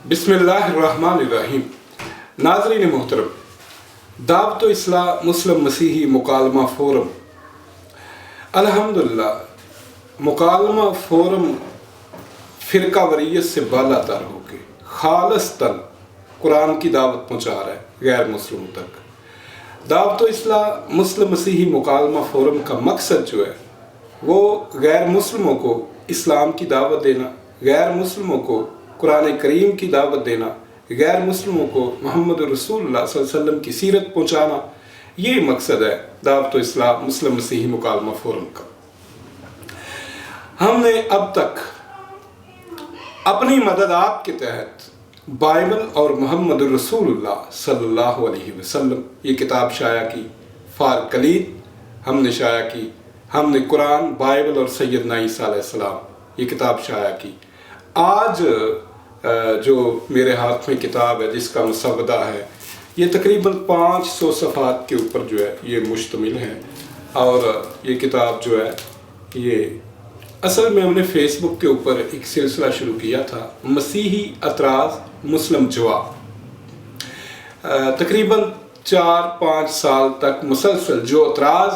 बिस्मिल्लाहिर्रहमानिर्रहीम। नाज़रीन मोहतरम, दावत इस्लाम मुस्लिम मसीही मुकालमा फ़ोरम, अल्हम्दुलिल्लाह मुकालमा फ़ोरम फ़िरका वरीयत से बाला तर होके खालिस्तन कुरान की दावत पहुँचा रहा है गैर मुस्लिमों तक। दावत इस्लाम मुस्लिम मसीही मुकालमा फ़ोरम का मकसद जो है वो गैर मुस्लिमों को इस्लाम की दावत देना, गैर मुस्लिमों को कुरान करीम की दावत देना, गैर मुस्लिमों को मोहम्मद रसूलुल्लाह सल्लल्लाहु अलैहि वसल्लम की सीरत पहुँचाना, ये मकसद है दावत इस्लाम मुस्लिम मसीही मुकालमा फ़ोरम का। हमने अब तक अपनी मददात के तहत बाइबल और मोहम्मद रसूलुल्लाह सल्लल्लाहु अलैहि वसल्लम ये किताब शाया की, फ़ार कलीद हमने शाया की, हमने कुरान, बाइबल और सैयदना ईसा अलैहिस्सलाम ये किताब शाया की। आज जो मेरे हाथ में किताब है जिसका मुसवदा है, ये तकरीबन 500 सफ़हात के ऊपर जो है ये मुश्तमिल है। और ये किताब जो है ये असल में हमने फ़ेसबुक के ऊपर एक सिलसिला शुरू किया था, मसीही एतराज़ मुस्लिम जवाब। तकरीबन 4-5 साल तक मुसलसल जो एतराज़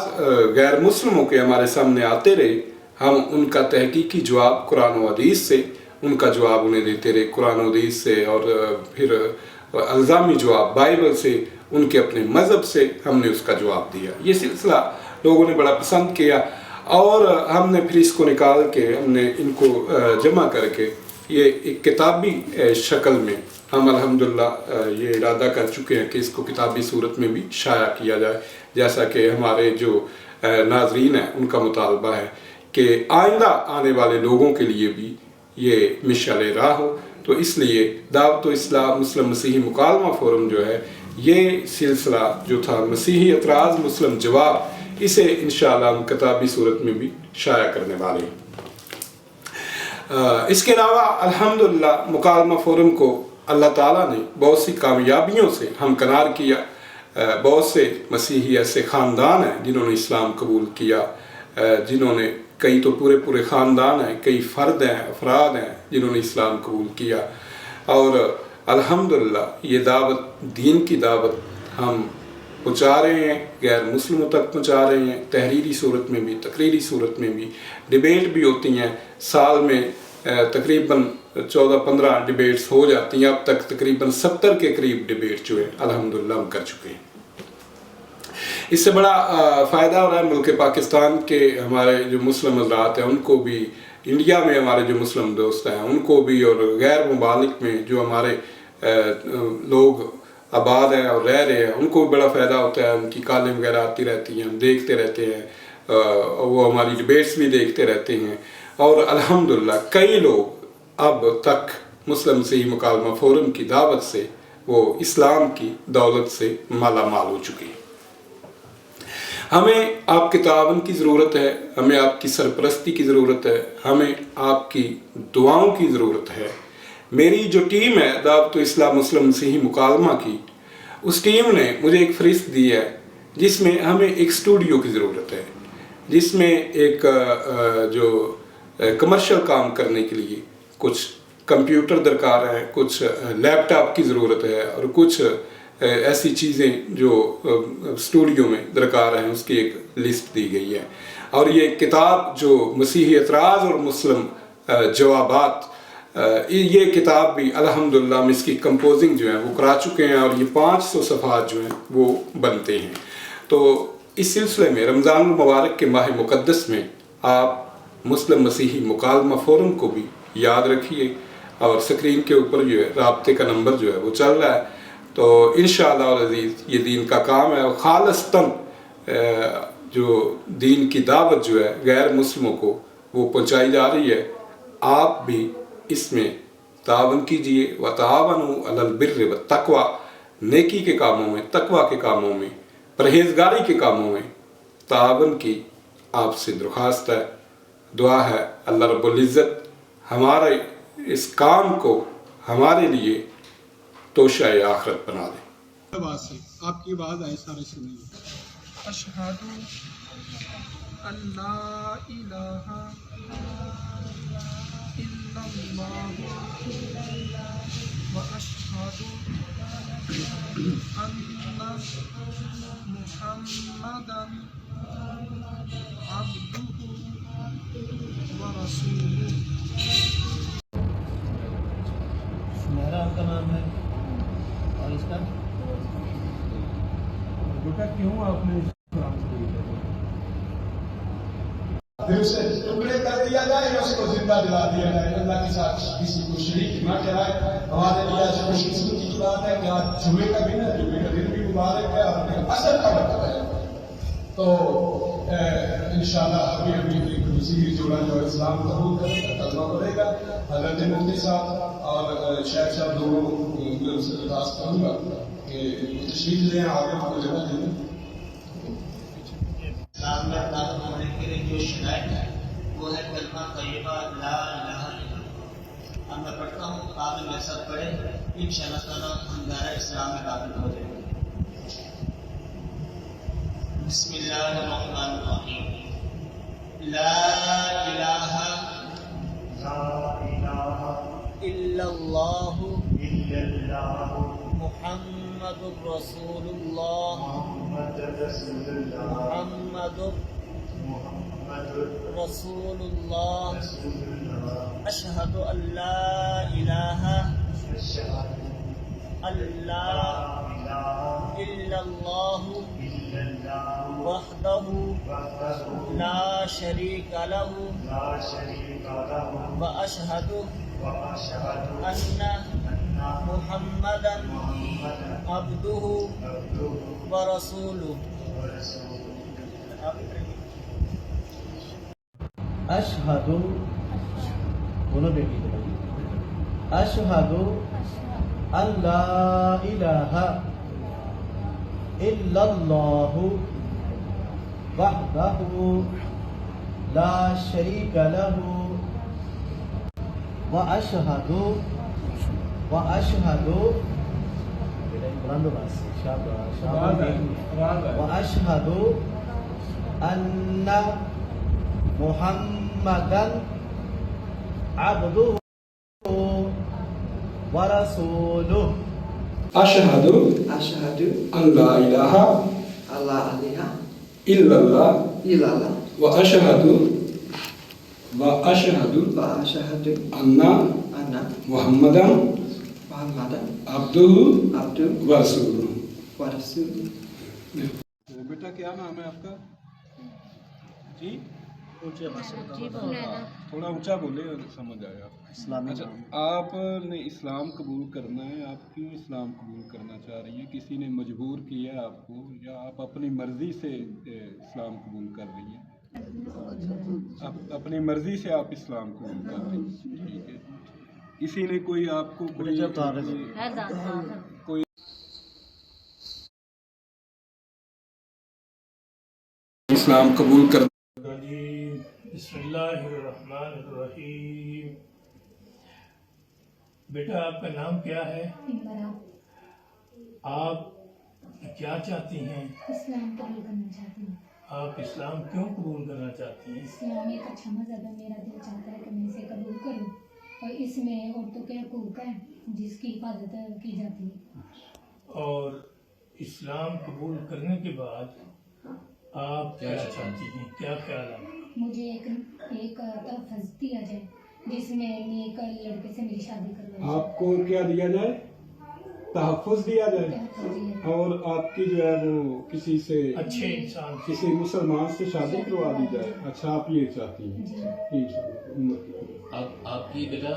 गैर मुस्लिमों के हमारे सामने आते रहे, हम उनका तहकीकी जवाब कुरान व हदीस से उनका जवाब उन्हें देते रहे, कुरान व हदीस से, और फिर अल्ज़ामी जवाब बाइबल से, उनके अपने मज़हब से हमने उसका जवाब दिया। ये सिलसिला लोगों ने बड़ा पसंद किया और हमने फिर इसको निकाल के हमने इनको जमा करके ये एक किताबी शक्ल में हम अल्हम्दुलिल्लाह ये इरादा कर चुके हैं कि इसको किताबी सूरत में भी शाया किया जाए। जैसा कि हमारे जो नाज़रीन हैं उनका मुतालबा है कि आइंदा आने वाले लोगों के लिए भी ये मिशाल राह हो, तो इसलिए दावत इस्लाम मुस्लिम मसीही मुकालमा फ़ोरम जो है ये सिलसिला जो था मसीही एतराज़ मुस्लिम जवाब, इसे इंशाअल्लाह हम किताबी सूरत में भी शाया करने वाले हैं। इसके अलावा अल्हम्दुलिल्लाह मुकालमा फ़ोरम को अल्लाह ताला ने बहुत सी कामयाबियों से हमकिनार किया। बहुत से मसीही ऐसे ख़ानदान हैं जिन्होंने इस्लाम कबूल किया, जिन्होंने, कई तो पूरे पूरे ख़ानदान हैं, कई फ़र्द हैं, अफराद हैं जिन्होंने इस्लाम कबूल किया। और अल्हम्दुलिल्लाह ये दावत, दीन की दावत हम पहुँचा रहे हैं, गैर मुस्लिमों तक पहुँचा रहे हैं, तहरीरी सूरत में भी, तकरीरी सूरत में भी। डिबेट भी होती हैं, साल में तकरीबन 14-15 डिबेट्स हो जाती हैं। अब तक तकरीबन 70 के करीब डिबेट जो है अल्हम्दुलिल्लाह हम कर चुके हैं। इससे बड़ा फ़ायदा हो रहा है मुल्क पाकिस्तान के हमारे जो मुस्लिम हज़रात हैं उनको भी, इंडिया में हमारे जो मुस्लिम दोस्त हैं उनको भी, और गैर मुमालिक में जो हमारे लोग आबाद हैं और रह रहे हैं उनको भी बड़ा फ़ायदा होता है। उनकी कॉलें वगैरह आती रहती हैं, हम देखते रहते हैं, वो हमारी डिबेट्स भी देखते रहते हैं। और अल्हम्दुलिल्लाह कई लोग अब तक मुस्लिम मसीही मुकालमा फ़ोरम की दावत से वो इस्लाम की दौलत से माला माल हो चुके हैं। हमें आपके तावन की ज़रूरत है, हमें आपकी सरपरस्ती की ज़रूरत है, हमें आपकी दुआओं की ज़रूरत है। मेरी जो टीम है दावत इस्लाम मुस्लिम मसीही मुकालमा की, उस टीम ने मुझे एक फ़रिस्त दी है जिसमें हमें एक स्टूडियो की ज़रूरत है, जिसमें एक जो कमर्शियल काम करने के लिए कुछ कंप्यूटर दरकार है, कुछ लैपटॉप की ज़रूरत है, और कुछ ऐसी चीज़ें जो स्टूडियो में दरकार हैं उसकी एक लिस्ट दी गई है। और ये किताब जो मसीही एतराज़ और मुस्लिम जवाबात, ये किताब भी अल्हम्दुलिल्लाह हम इसकी कंपोजिंग जो है वो करा चुके हैं और ये 500 सफ़हात जो हैं वो बनते हैं। तो इस सिलसिले में रमज़ान मुबारक के माह मुक़द्दस में आप मुस्लिम मसीही मुकालमा फ़ोरम को भी याद रखिए, और स्क्रीन के ऊपर जो है राब्ते का नंबर जो है वो चल रहा है। तो इंशाअल्लाह अज़ीज़ ये दीन का काम है, और खालिस्तन जो दीन की दावत जो है गैर मुस्लिमों को वो पहुँचाई जा रही है। आप भी इसमें तावन कीजिए, व तावनु अलल बिर्रि व तक़वा, नेकी के कामों में, तक़वा के कामों में, परहेज़गारी के कामों में तावन की आपसे दरख्वास्त है। दुआ है अल्लाह रब्बुल इज़्ज़त हमारे इस काम को हमारे लिए तोशाए आखिरत बना दे। आपकी आवाज़ आए सारे सुनिए। अशहदु अल्ला इलाहा इल्लल्लाह وأشهد أن محمدا عبده ورسوله. میرا آپ کا نام ہے اور اس کا بیٹا کیوں آپ نے اسلام قبول کیا؟ پھر اسے ٹکڑے کر دیا جائے یا اس کو زندہ دلا دیا جائے، اللہ کے ساتھ کسی کو شریک نہ کرائے. ہمارے لیے ایسے خوش قسمتی کی بات ہے کہ آج جمعے کا دن ہے، جمعے کا دن بھی مبارک ہے اور اثر کا وقت ہے. تو انشاءاللہ ابھی ایک وزیر جوڑا جو اسلام قبول کرے گا، کلمہ پڑھے گا. حضرت مفتی صاحب اور شیخ صاحب دونوں میں سے درخواست کروں گا کہ تشریف لیں، آگے آپ کو جگہ دیں. اسلام میں داخل ہونے کے لیے جو شرائط ہے وہ ہے کلمہ طیبہ لا الہ الا اللہ. اب میں پڑھتا ہوں، آپ میرے ساتھ پڑھے، انشاءاللہ تعالیٰ ہم دائرہ اسلام میں داخل ہو جائیں گے. بسم اللہ الرحمن الرحیم. لا الہ الا اللہ محمد رسول اللہ. محمد رسول اللہ. اشہد ان لا الہ الا اللہ وحدہ لا شریک لہ واشہد ان محمدا عبدہ ورسولہ. اشہد دونوں بیٹی اشہد ان لا الہ الا اللہ وحدہ لا شریک لہ واشہد واشہد ان محمدا عبدہ ورسولہ. اشہد أشهد ان لا الہ أن لا إله الا اللہ إلا الله واشہد وأشهد ان أن محمدا محمدا عبدہ عبده ورسولہ. ورسوله. بیٹا کیا نام ہے آپ کا؟ جی تھوڑا اونچا بولے اور سمجھ آیا. اچھا، آپ نے اسلام قبول کرنا ہے. آپ کیوں اسلام قبول کرنا چاہ رہی ہیں؟ کسی نے مجبور کیا ہے آپ کو یا آپ اپنی مرضی سے اسلام قبول کر رہی ہیں؟ اپنی مرضی سے آپ اسلام قبول کر رہی ہیں. ٹھیک ہے. کسی نے کوئی آپ کو کوئی اسلام قبول کر بسم اللہ الرحمن الرحیم. بیٹا آپ کا نام کیا ہے؟ آپ کیا چاہتی ہیں؟ اسلام قبول کرنا چاہتی ہوں. آپ اسلام کیوں قبول کرنا چاہتی ہیں؟ اسلام ایک اچھا مذہب ہے. میرا دل چاہتا ہے کہ میں اسے قبول کروں اور اس میں عورتوں کے حقوق ہیں جس کی حفاظت کی جاتی ہے. اور اسلام قبول کرنے کے بعد آپ کیا چاہتی ہیں؟ کیا خیال ہے؟ مجھے ایک تحفظ دیا جائے جس میں نیک لڑکے سے میری شادی کروائی جائے. آپ کو کیا دیا جائے؟ تحفظ دیا جائے. تحفظ دیا جائے. اور آپ کی جو ہے وہ کسی سے اچھے انسان کسی مسلمان سے شادی کروا دی جائے. اچھا، آپ یہ چاہتی ہیں. جی. انشاءاللہ. عمر کی آپ کی بیٹا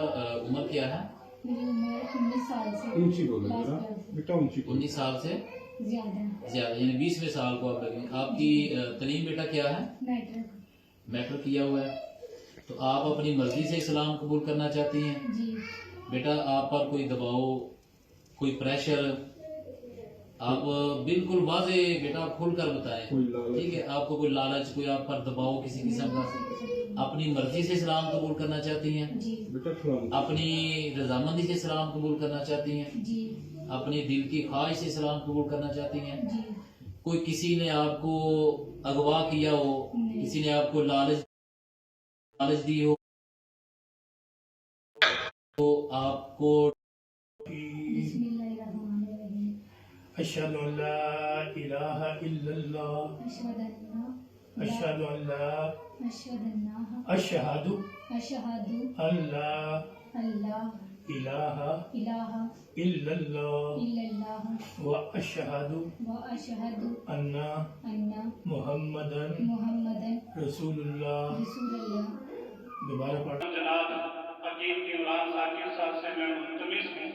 عمر کیا ہے؟ میری عمر 19 سال سے اونچی بولے last ذرا class ہے. بیٹا، اونچی بولے. 19 سال سے زیادہ زیادہ، یعنی 20ویں سال کو آپ لگیں. آپ کی تعلیم بیٹا کیا ہے؟ میٹرک. میٹر کیا ہوا ہے. تو آپ اپنی مرضی سے اسلام قبول کرنا چاہتی ہیں. جی. بیٹا آپ پر کوئی دباؤ، کوئی پریشر، آپ بالکل واضح بیٹا کھل کر بتائیں. کوئی لالچ. ٹھیک ہے. آپ کو کوئی لالچ، کوئی آپ پر دباؤ کسی قسم کا، اپنی مرضی سے اسلام قبول کرنا چاہتی ہیں. جی. بیٹا تھوڑا اپنی رضامندی سے اسلام قبول کرنا چاہتی ہیں. جی. اپنی دل کی خواہش سے اسلام قبول کرنا چاہتی ہیں. جی. کوئی کسی نے آپ کو اغوا کیا ہو، کسی نے آپ کو لالچ دی ہو تو آپ کو अशहदु अल्ला इलाहा इल्लल्लाह अशहदु अशहदु अल्ला अशहदु अशहदु अल्ला अल्लाह इलाहा इलाहा इल्लल्लाह इल्लल्लाह व अशहदु अन्ना मुहम्मदन रसूलुल्लाह। रसूलुल्लाह। दोबारा पढ़। जनाब हकीम इमरान साकिब साहब से मैं मुंतमिस हूँ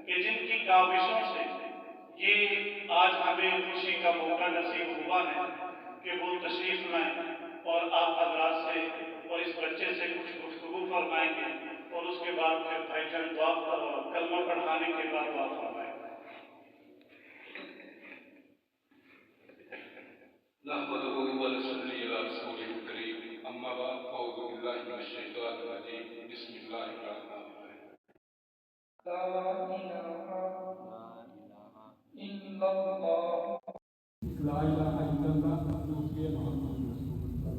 कि जिनकी काविशों से ये आज हमें खुशी का मौका नसीब हुआ है कि वो तशरीफ लाएं और आप हजरात से और इस बच्चे से कुछ गुफ्तगू फरमाएंगे और उसके बाद फिर भाईजान दुआ कलमा पढ़ाने के बाद दुआ फरमाएंगे। नहमदुहु व नसल्ली अला रसूलिल करीम अम्मा बाद अऊज़ु बिल्लाहि मिनश शैतानिर रजीम बिस्मिल्लाहिर रहमानिर रहीम। ला इलाहा इल्लल्लाह ला इलाहा इल्लल्लाह दूसरे मोहम्मद रसूलुल्लाह।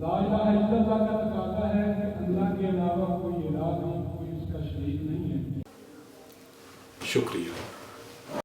ला इलाहा इल्लल्लाह का तकाज़ा है कि अल्लाह के अलावा कोई इलाह नहीं, कोई उसका शरीक नहीं है। शुक्रिया।